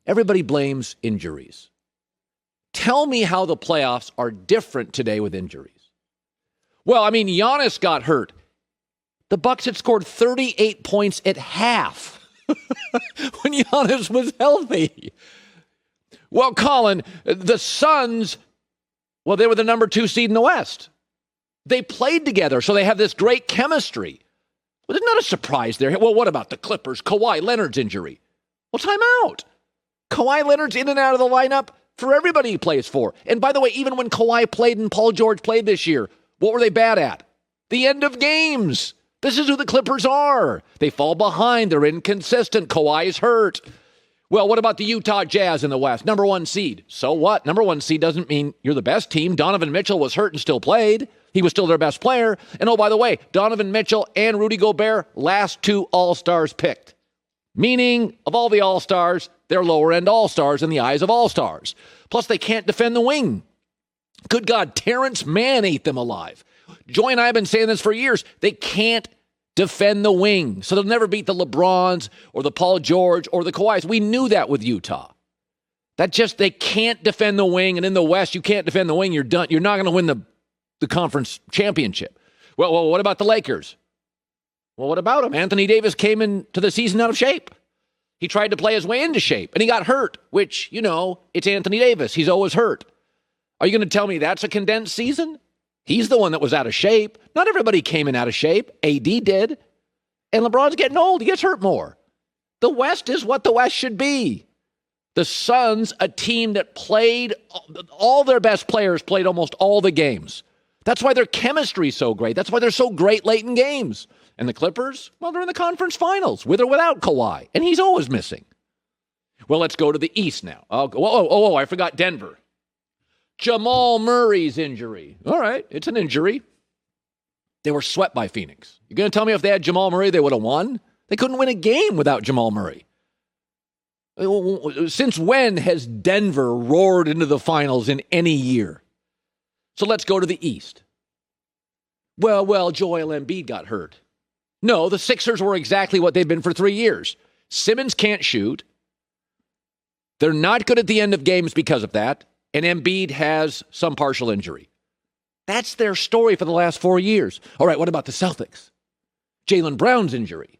Everybody blames injuries. Tell me how the playoffs are different today with injuries. Well, I mean, Giannis got hurt. The Bucks had scored 38 points at half when Giannis was healthy. Well, Colin, the Suns, well, they were the number 2 seed in the West. They played together, so they have this great chemistry. Well, it's not a surprise there. Well, what about the Clippers? Kawhi Leonard's injury. Well, time out. Kawhi Leonard's in and out of the lineup for everybody he plays for. And by the way, even when Kawhi played and Paul George played this year, what were they bad at? The end of games. This is who the Clippers are. They fall behind. They're inconsistent. Kawhi's hurt. Well, what about the Utah Jazz in the West? Number 1 seed. So what? Number 1 seed doesn't mean you're the best team. Donovan Mitchell was hurt and still played. He was still their best player. And oh, by the way, Donovan Mitchell and Rudy Gobert, last 2 All-Stars picked. Meaning, of all the All-Stars, they're lower-end All-Stars in the eyes of All-Stars. Plus, they can't defend the wing. Good God, Terrence Mann ate them alive. Joy and I have been saying this for years. They can't defend the wing. So they'll never beat the LeBrons or the Paul George or the Kawhis. We knew that with Utah. They can't defend the wing. And in the West, you can't defend the wing. You're done. You're not going to win the conference championship. Well, what about the Lakers? Well, what about them? Anthony Davis came into the season out of shape. He tried to play his way into shape, and he got hurt, which, it's Anthony Davis. He's always hurt. Are you going to tell me that's a condensed season? He's the one that was out of shape. Not everybody came in out of shape. AD did. And LeBron's getting old. He gets hurt more. The West is what the West should be. The Suns, a team that played, all their best players played almost all the games. That's why their chemistry is so great. That's why they're so great late in games. And the Clippers, well, they're in the conference finals, with or without Kawhi. And he's always missing. Well, let's go to the East now. I forgot Denver. Jamal Murray's injury. All right, it's an injury. They were swept by Phoenix. You're going to tell me if they had Jamal Murray, they would have won? They couldn't win a game without Jamal Murray. Since when has Denver roared into the finals in any year? So let's go to the East. Well, Joel Embiid got hurt. No, the Sixers were exactly what they've been for 3 years. Simmons can't shoot. They're not good at the end of games because of that. And Embiid has some partial injury. That's their story for the last 4 years. All right, what about the Celtics? Jaylen Brown's injury.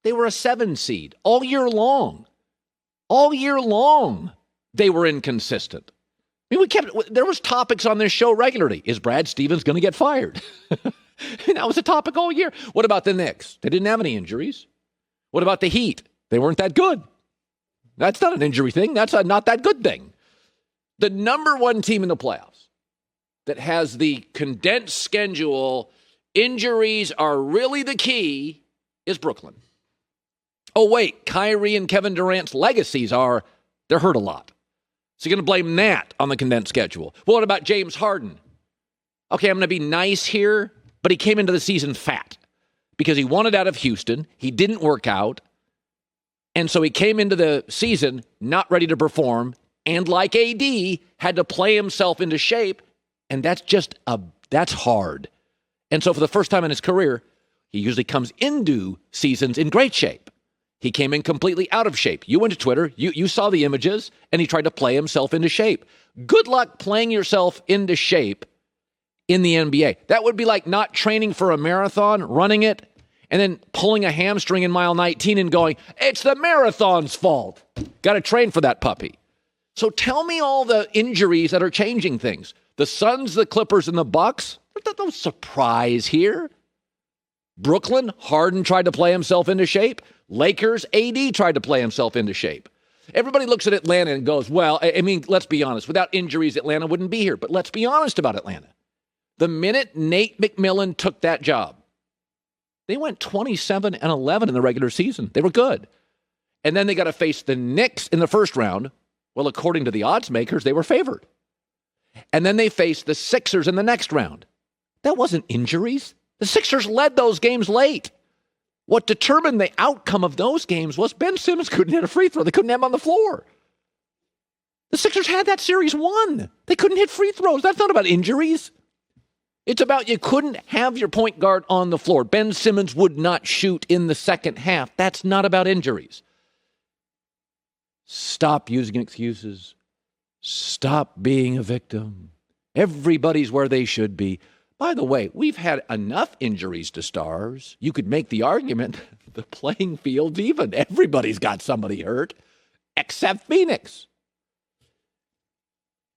They were a 7 seed all year long. All year long, they were inconsistent. I mean, there was topics on this show regularly. Is Brad Stevens going to get fired? And that was a topic all year. What about the Knicks? They didn't have any injuries. What about the Heat? They weren't that good. That's not an injury thing. That's a not that good thing. The number 1 team in the playoffs that has the condensed schedule, injuries are really the key, is Brooklyn. Oh, wait, Kyrie and Kevin Durant's legacies they're hurt a lot. So you're going to blame that on the condensed schedule. Well, what about James Harden? Okay, I'm going to be nice here, but he came into the season fat because he wanted out of Houston. He didn't work out. And so he came into the season not ready to perform. And like AD, had to play himself into shape. And that's hard. And so for the first time in his career, he usually comes into seasons in great shape. He came in completely out of shape. You went to Twitter, you saw the images, and he tried to play himself into shape. Good luck playing yourself into shape in the NBA. That would be like not training for a marathon, running it, and then pulling a hamstring in mile 19 and going, it's the marathon's fault. Got to train for that puppy. So tell me all the injuries that are changing things. The Suns, the Clippers, and the Bucks, there's no surprise here. Brooklyn, Harden tried to play himself into shape. Lakers, AD tried to play himself into shape. Everybody looks at Atlanta and goes, well, I mean, let's be honest. Without injuries, Atlanta wouldn't be here. But let's be honest about Atlanta. The minute Nate McMillan took that job, they went 27-11 in the regular season. They were good. And then they got to face the Knicks in the first round. Well, according to the odds makers, they were favored. And then they faced the Sixers in the next round. That wasn't injuries. The Sixers led those games late. What determined the outcome of those games was Ben Simmons couldn't hit a free throw. They couldn't have him on the floor. The Sixers had that series won. They couldn't hit free throws. That's not about injuries. It's about you couldn't have your point guard on the floor. Ben Simmons would not shoot in the second half. That's not about injuries. Stop using excuses. Stop being a victim. Everybody's where they should be. By the way, we've had enough injuries to stars. You could make the argument the playing field's even. Everybody's got somebody hurt, except Phoenix.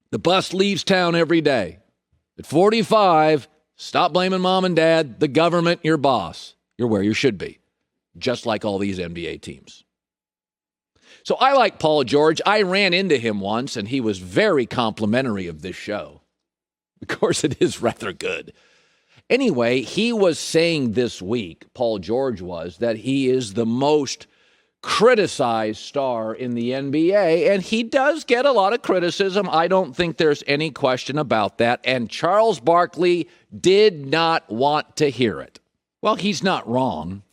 The bus leaves town every day. At 45, stop blaming mom and dad, the government, your boss. You're where you should be, just like all these NBA teams. So I like Paul George. I ran into him once, and he was very complimentary of this show. Of course, it is rather good. Anyway, he was saying this week, Paul George was, that he is the most criticized star in the NBA, and he does get a lot of criticism. I don't think there's any question about that, and Charles Barkley did not want to hear it. Well, he's not wrong.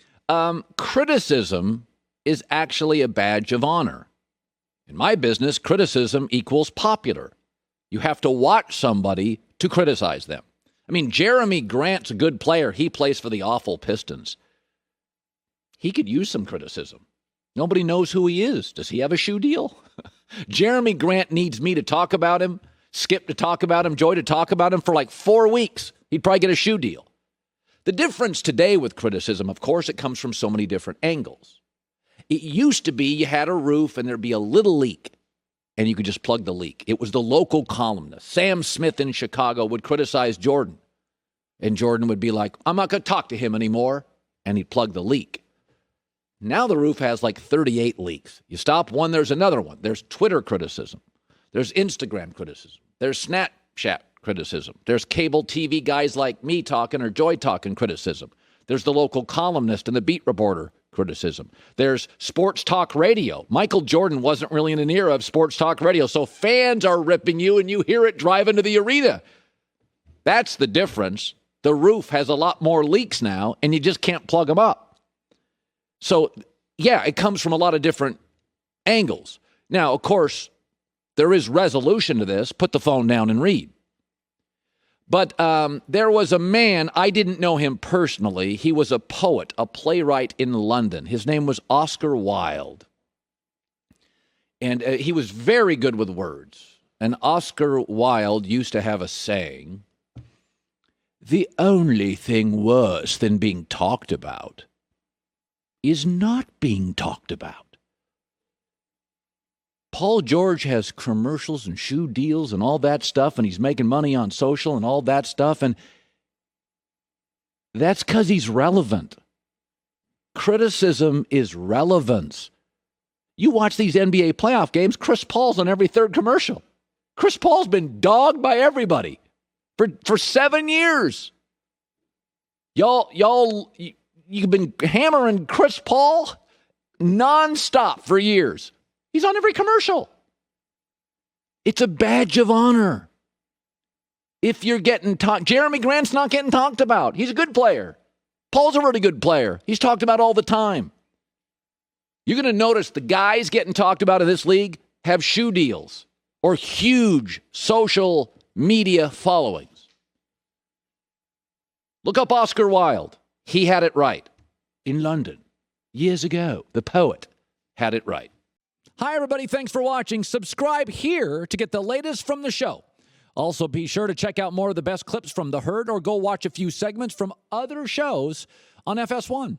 Criticism is actually a badge of honor. In my business, criticism equals popular. You have to watch somebody to criticize them. I mean, Jeremy Grant's a good player. He plays for the awful Pistons. He could use some criticism. Nobody knows who he is. Does he have a shoe deal? Jeremy Grant needs me to talk about him, Skip to talk about him, Joy to talk about him for like 4 weeks. He'd probably get a shoe deal. The difference today with criticism, of course, it comes from so many different angles. It used to be you had a roof and there'd be a little leak, and you could just plug the leak. It was the local columnist. Sam Smith in Chicago would criticize Jordan, and Jordan would be like, I'm not going to talk to him anymore, and he'd plug the leak. Now the roof has like 38 leaks. You stop one, there's another one. There's Twitter criticism. There's Instagram criticism. There's Snapchat criticism. There's cable TV guys like me talking or Joy talking criticism. There's the local columnist and the beat reporter criticism. There's sports talk radio. Michael Jordan wasn't really in an era of sports talk radio, so fans are ripping you and you hear it driving to the arena. That's the difference. The roof has a lot more leaks now, and you just can't plug them up. So, yeah, it comes from a lot of different angles. Now, of course, there is resolution to this. Put the phone down and read. But there was a man, I didn't know him personally. He was a poet, a playwright in London. His name was Oscar Wilde. And he was very good with words. And Oscar Wilde used to have a saying, the only thing worse than being talked about is not being talked about. Paul George has commercials and shoe deals and all that stuff, and he's making money on social and all that stuff, and that's because he's relevant. Criticism is relevance. You watch these NBA playoff games, Chris Paul's on every third commercial. Chris Paul's been dogged by everybody for 7 years. You've been hammering Chris Paul nonstop for years. He's on every commercial. It's a badge of honor. If you're getting talked, Jeremy Grant's not getting talked about. He's a good player. Paul's a really good player. He's talked about all the time. You're going to notice the guys getting talked about in this league have shoe deals or huge social media followings. Look up Oscar Wilde. He had it right. In London, years ago, the poet had it right. Hi, everybody. Thanks for watching. Subscribe here to get the latest from the show. Also, be sure to check out more of the best clips from The Herd or go watch a few segments from other shows on FS1.